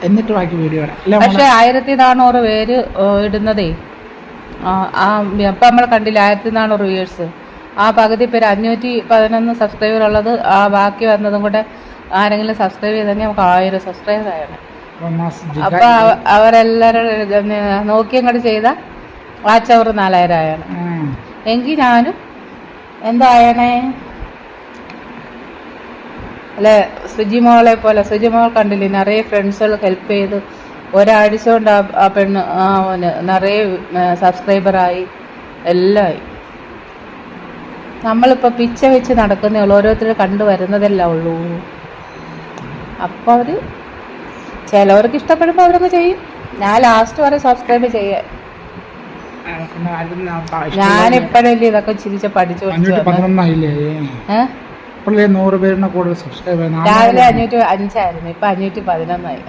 എന്നിട്ട് ബാക്കി വീഡിയോ ഇടാം. പക്ഷെ 1400 പേര് ഇടുന്നതേ ഇപ്പം നമ്മൾ കണ്ടില്ല 1400 വ്യൂവേഴ്സ്. ആ പകുതി പേര് 511 സബ്സ്ക്രൈബർ ഉള്ളത്, ആ ബാക്കി വന്നതും കൂടെ ആരെങ്കിലും സബ്സ്ക്രൈബ് ചെയ്തെങ്കിൽ നമുക്ക് 1000 സബ്സ്ക്രൈബർ ആയാണ്. അപ്പൊ അവരെല്ലാവരും നോക്കി അങ്ങോട്ട് ചെയ്ത വാച്ച് അവർ 4000 ആയാണ്. എങ്കിൽ ഞാനും എന്തായണേ അല്ലെ. സുജിമോളെ പോലെ, സുജിമോൾ കണ്ടില്ലേ നിറയെ ഫ്രണ്ട്സുകൾ ഹെൽപ്പ് ചെയ്ത് ഒരാഴ്ച കൊണ്ട് ആ പെണ്ണ് നിറയെ സബ്സ്ക്രൈബറായി എല്ലാമായി. നമ്മളിപ്പോൾ പിച്ച വെച്ച് നടക്കുന്നേ ഉള്ളൂ, ഓരോരുത്തർ കണ്ടുവരുന്നതല്ല ഉള്ളൂ. അപ്പോൾ അവർ ചിലവർക്ക് ഇഷ്ടപ്പെടുമ്പോൾ അവരൊക്കെ ചെയ്യും. ഞാൻ ലാസ്റ്റ് വരെ സബ്സ്ക്രൈബ് ചെയ്യാൻ. ഞാനിപ്പോഴല്ലേ ഇതൊക്കെ ചിരിച്ച പഠിച്ചു. രാവിലെ 505 ആയിരുന്നു, ഇപ്പൊ 511 ആയി.